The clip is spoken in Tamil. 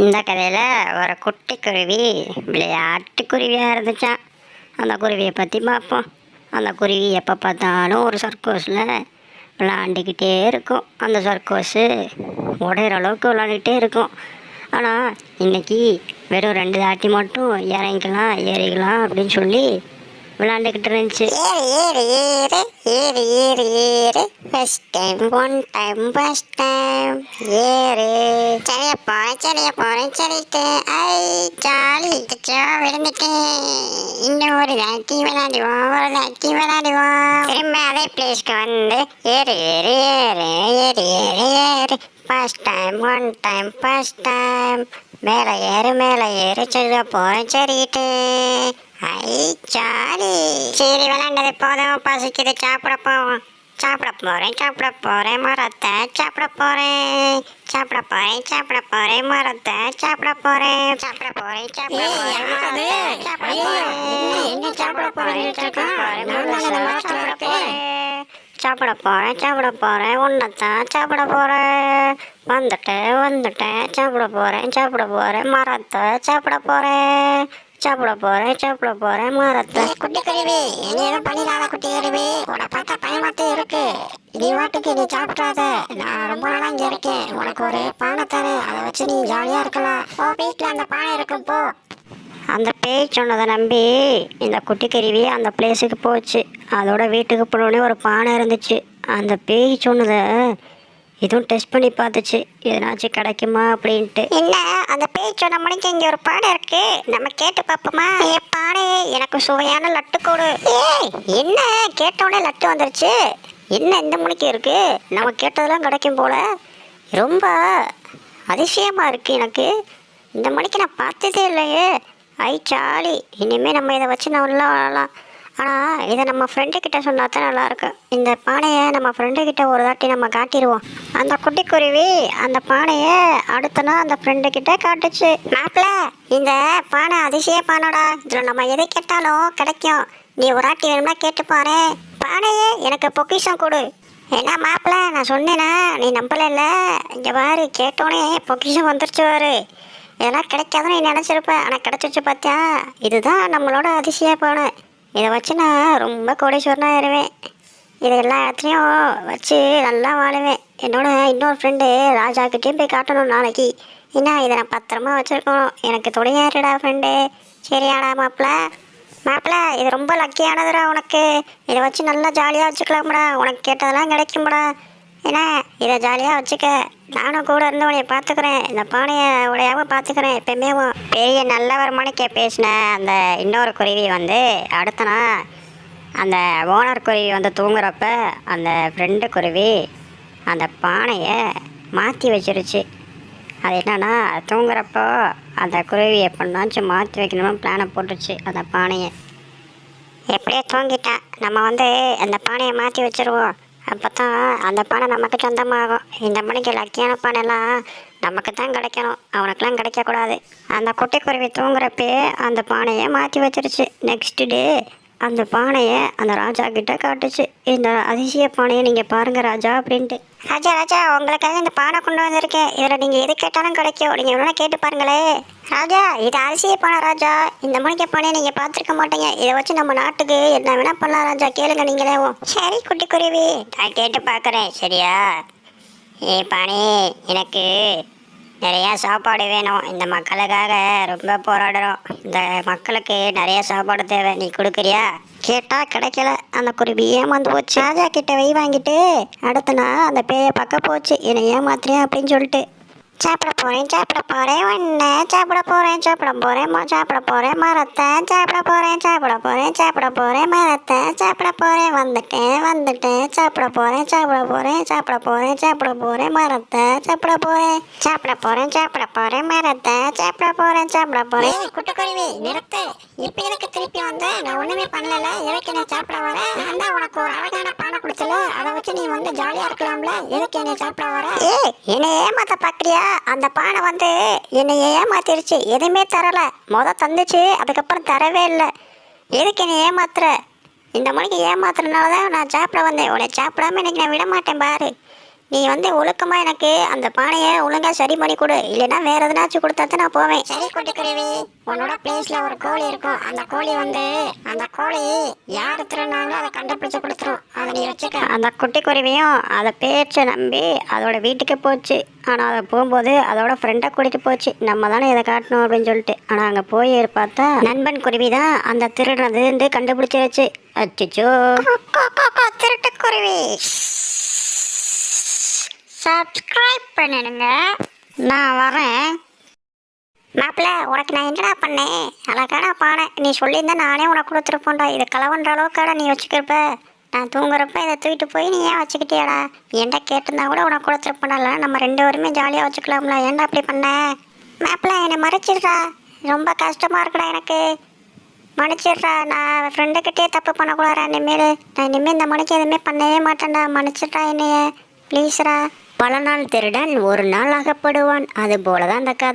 இந்த கதையில் ஒரு குட்டி குருவி விளையாட்டு குருவியாக இருந்துச்சான். அந்த குருவியை பற்றி பார்ப்போம். அந்த குருவி எப்போ பார்த்தாலும் ஒரு சர்க்கோஸில் விளாண்டுக்கிட்டே இருக்கும். அந்த சர்க்கோஸு உடையிற அளவுக்கு விளாண்டுக்கிட்டே இருக்கும். ஆனால் இன்றைக்கி வெறும் 2 தாட்டி மட்டும் இறங்கிக்கலாம் ஏறிக்கலாம் அப்படின்னு சொல்லி விளாண்டுக்கிட்டு இருந்துச்சு. ஏறு ஏறு ஏறு ஏறு ஏறு first time one time first time ஏறு சரிய போறேன் சொல்லிட்டேன். ஐ ஜாலி விழுந்துட்டேன். இன்னும் ஒரு தாட்டி விளையாடுவோம் திரும்ப அதே பிளேஸ்க்கு வந்து ஏறு ஏறு ஏறு ஏறு ஏறு ஏறு first time one time first time மேலே ஏறு சொல்ல போறேன் சொல்லிட்டு. ஐ ஜாலி. சரி விளையாண்டது போதும், பசிக்குது, சாப்பிட போறேன் மரத்தை சாப்பிட போறேன் மரத்தை சாப்பிட போறேன் உன்னத்தான் சாப்பிட போறேன். வந்துட்டேன் சாப்பிட போறேன் மரத்தை சாப்பிட போறேன் மரத்தை. குட்டி கருவி என்ன பண்ணிடாத குட்டி கருவி, உன பார்த்தா பயமாத்தே இருக்கு. நீ வாட்டுக்கு நீ சாப்பிடாத, நான் ரொம்ப நாளா இங்க இருக்கேன். உனக்கு ஒரு பானை தரேன், அதை வச்சு நீ ஜாலியா இருக்கலாம். வீட்டுல அந்த பானை இருக்கும் போ. அந்த பேய் சொன்னதை நம்பி இந்த குட்டி கருவி அந்த பிளேஸுக்கு போச்சு. அதோட வீட்டுக்கு போனோடனே ஒரு பானை இருந்துச்சு. அந்த பேய் சொன்னதை இதுவும் டெஸ்ட் பண்ணி பார்த்துச்சு, எதனாச்சும் கிடைக்குமா அப்படின்ட்டு. இல்லை, அந்த பேய் சொன்ன மணிக்கு இங்கே ஒரு பானை இருக்கு, நம்ம கேட்டு பார்ப்போமா? பானை எனக்கு சுவையான லட்டு கொடு. என்ன கேட்டோடனே லட்டு வந்துருச்சு? என்ன இந்த மணிக்கு இருக்கு? நம்ம கேட்டதெல்லாம் கிடைக்கும் போல. ரொம்ப அதிசயமாக இருக்குது எனக்கு. இந்த மணிக்கு நான் பார்த்ததே இல்லையே. ஐ ஜாலி. இனிமேல் நம்ம இதை வச்சு நல்லா வாழலாம். ஆனால் இதை நம்ம ஃப்ரெண்டுக்கிட்ட சொன்னா தான் நல்லாயிருக்கு. இந்த பானையை நம்ம ஃப்ரெண்டுக்கிட்ட ஒரு தாட்டி நம்ம காட்டிடுவோம். அந்த குட்டி குருவி அந்த பானையை அடுத்த நாள் அந்த ஃப்ரெண்டுக்கிட்ட காட்டுச்சு. மாப்பிள்ள, இந்த பானை அதிசய பானைடா, இதில் நம்ம எதை கேட்டாலும் கிடைக்கும். நீ ஒரு ஆட்டி வேணும்னா கேட்டு பாரு. பானையே எனக்கு பொக்கிஷம் கொடு. ஏன்னா மாப்பிள்ள, நான் சொன்னேன்னா நீ நம்பல. இங்கே பாரு, கேட்டோன்னே பொக்கிஷம் வந்துருச்சு பாரு. இதெல்லாம் கிடைக்காதுன்னு நீ நினச்சிருப்ப, ஆனால் கிடச்சிருச்சு பார்த்தியா? இதுதான் நம்மளோட அதிசய பானை. இதை வச்சு நான் ரொம்ப கோடீஸ்வரனாக ஆயிடுவேன். இதை எல்லா இடத்துலையும் வச்சு நல்லா வாழுவேன். என்னோட இன்னொரு ஃப்ரெண்டு ராஜாக்கிட்டேயும் போய் காட்டணும் நாளைக்கு. என்ன, இதை நான் பத்திரமா வச்சுருக்கணும். எனக்கு துணையாருடா ஃப்ரெண்டு. சரியாடா மாப்பிள்ள, இது ரொம்ப லக்கியானதுடா உனக்கு. இதை வச்சு நல்லா ஜாலியாக வச்சுக்கலாம்டா. உனக்கு கேட்டதெல்லாம் கிடைக்கும்டா. ஏன்னா இதை ஜாலியாக வச்சுக்க. நானும் கூட இருந்து உனைய பார்த்துக்கிறேன். இந்த பானையை உடையாமல் பார்த்துக்கிறேன் எப்பயுமே. பெரிய நல்லவர் மணிக்கே பேசின அந்த இன்னொரு குருவி வந்து அடுத்த நாள் அந்த ஓனர் குருவி வந்து தூங்குறப்ப அந்த ஃப்ரெண்டு குருவி அந்த பானையை மாற்றி வச்சிருச்சு. அது என்னன்னா, தூங்குறப்போ அந்த குருவி எப்படினாச்சும் மாற்றி வைக்கணும்னு பிளானை போட்டுச்சு அந்த பானையை. எப்படியே தூங்கிட்டான், நம்ம வந்து அந்த பானையை மாற்றி வச்சுருவோம். அப்போ தான் அந்த பானை நமக்கு சொந்தமாகும். இந்த மணிக்கு லக்கியான பானைலாம் நமக்கு தான் கிடைக்கணும், அவனுக்கெல்லாம் கிடைக்கக்கூடாது. அந்த குட்டி குருவி தூங்குறப்பே அந்த பானையை மாற்றி வச்சிருச்சு. நெக்ஸ்ட் டே அந்த பானையை அந்த ராஜா கிட்ட காட்டுச்சு. இந்த அதிசய பானையை நீங்கள் பாருங்கள் ராஜா அப்படின்ட்டு. ராஜா, உங்களுக்காக இந்த பானை கொண்டு வந்திருக்கேன். இதில் நீங்கள் எது கேட்டாலும் கிடைக்கும். நீங்கள் எவ்வளோ கேட்டு பாருங்களே. ராஜா, இது அதிசய பானை ராஜா. இந்த மணிக்க பானையை நீங்கள் பார்த்துருக்க மாட்டீங்க. இதை வச்சு நம்ம நாட்டுக்கு என்ன வேணால் பண்ணலாம் ராஜா. கேளுங்க நீங்களே. சரி குட்டி குருவி, நான் கேட்டு பார்க்குறேன். சரியா? பானை, எனக்கு நிறையா சாப்பாடு வேணும். இந்த மக்களுக்காக ரொம்ப போராடுறோம். இந்த மக்களுக்கு நிறைய சாப்பாடு தேவை. நீ கொடுக்குறியா? கேட்டால் கிடைக்கல. அந்த குருவி ஏமாந்து போச்சு. ராஜா கிட்ட வெய் வாங்கிட்டு அடுத்த நாள் அந்த பேயை பக்கம் போச்சு. என்னை ஏமாத்துறேன் அப்படின்னு சொல்லிட்டு. சாப்பிட போகிறேன் ஒன்று சாப்பிட போகிறேன் மரத்தை சாப்பிட போகிறேன் மரத்தை சாப்பிட போகிறேன். வந்துட்டேன் சாப்பிட போகிறேன் மரத்தை சாப்பிட போகிறேன் மரத்தை சாப்பிட போகிறேன். குட்டுக்குருவி நிறுத்து. இப்போ எனக்கு திருப்பி வந்து நான் ஒன்றுமே பண்ணல. எதுக்கு என்ன சாப்பிட வர? நான் தான் உனக்கு ஒரு அழகான பானை கொடுத்தல, அதை வச்சு நீ வந்து ஜாலியாக இருக்கலாம்ல. எதுக்கு என்னை சாப்பிட வர? என்னை ஏமாத்த பார்க்குறியா? அந்த பானை வந்து என்னை ஏமாத்திருச்சு. எதுவுமே தரல. தந்துச்சு, அதுக்கப்புறம் தரவே இல்லை. எதுக்கு என்னை ஏமாத்துற? இந்த மணிக்கு ஏமாத்துறதுனால தான் நான் சாப்பிட வந்தேன். உன்னை சாப்பிடாம இன்னைக்கு நான் விட மாட்டேன் பாரு. நீ வந்து ஒழுக்கமா எனக்கு அந்த பானையை ஒழுங்கா சரி பண்ணி கொடு, இல்லைன்னா வேற எதனாச்சும் கொடுத்தா தான் நான் போவேன். சரி குட்டிக்குருவி, உன்னோட பிளேஸ்ல ஒரு கோழி இருக்கும். அந்த கோழி வந்து அந்த கோழி யாரு திருநாங்களோ அதை கண்டுபிடிச்சு கொடுத்துரும். அதை நீ வச்சுக்க. அந்த குட்டிக்குருவியும் அதை பேச்சை நம்பி அதோட வீட்டுக்கு போச்சு. ஆனால் அதை போகும்போது அதோட ஃப்ரெண்டை கூட்டிகிட்டு போச்சு. நம்ம தானே இதை காட்டணும் அப்படின்னு சொல்லிட்டு. ஆனால் அங்கே போய் பார்த்தா நண்பன் குருவி தான் அந்த திருடுறதுன்னு கண்டுபிடிச்சிருச்சு. அச்சோ, திருட்டுக்குருவி சப்ஸ்கிரைப் பண்ணிடுங்க. நான் வரேன். மாப்பிள்ள, உனக்கு நான் என்னடா பண்ணேன்? அழகாடா பானை. நீ சொல்லியிருந்தா நானே உனக்கு கொடுத்துருப்போம்டா. இது கலவன்ற அளவுக்காடா நீ வச்சுக்கிறப்ப. நான் தூங்குறப்ப இதை தூக்கிட்டு போய் நீ ஏன் வச்சுக்கிட்டியாடா? என்கிட்ட கேட்டிருந்தா கூட உனக்கு கொடுத்துருப்போம்ல. நம்ம 2 பேருமே ஜாலியாக வச்சுக்கலாம்ல. ஏன்டா அப்படி பண்ண? மாப்பிள்ள, என்னை மறைச்சிடுறா. ரொம்ப கஷ்டமாக இருக்குடா எனக்கு. மன்னிச்சிடுறா. நான் ஃப்ரெண்டுக்கிட்டே தப்பு பண்ணக்கூடாதா இனிமேல். நான் இனிமேல் இந்த மணிக்கு எதுவுமே பண்ணவே மாட்டேன்டா. மன்னிச்சிடுறா என்னைய ப்ளீஸ்ரா. பல நாள் திருடன் ஒரு நாள் அகப்படுவான். அது போல தான் அந்த கதை.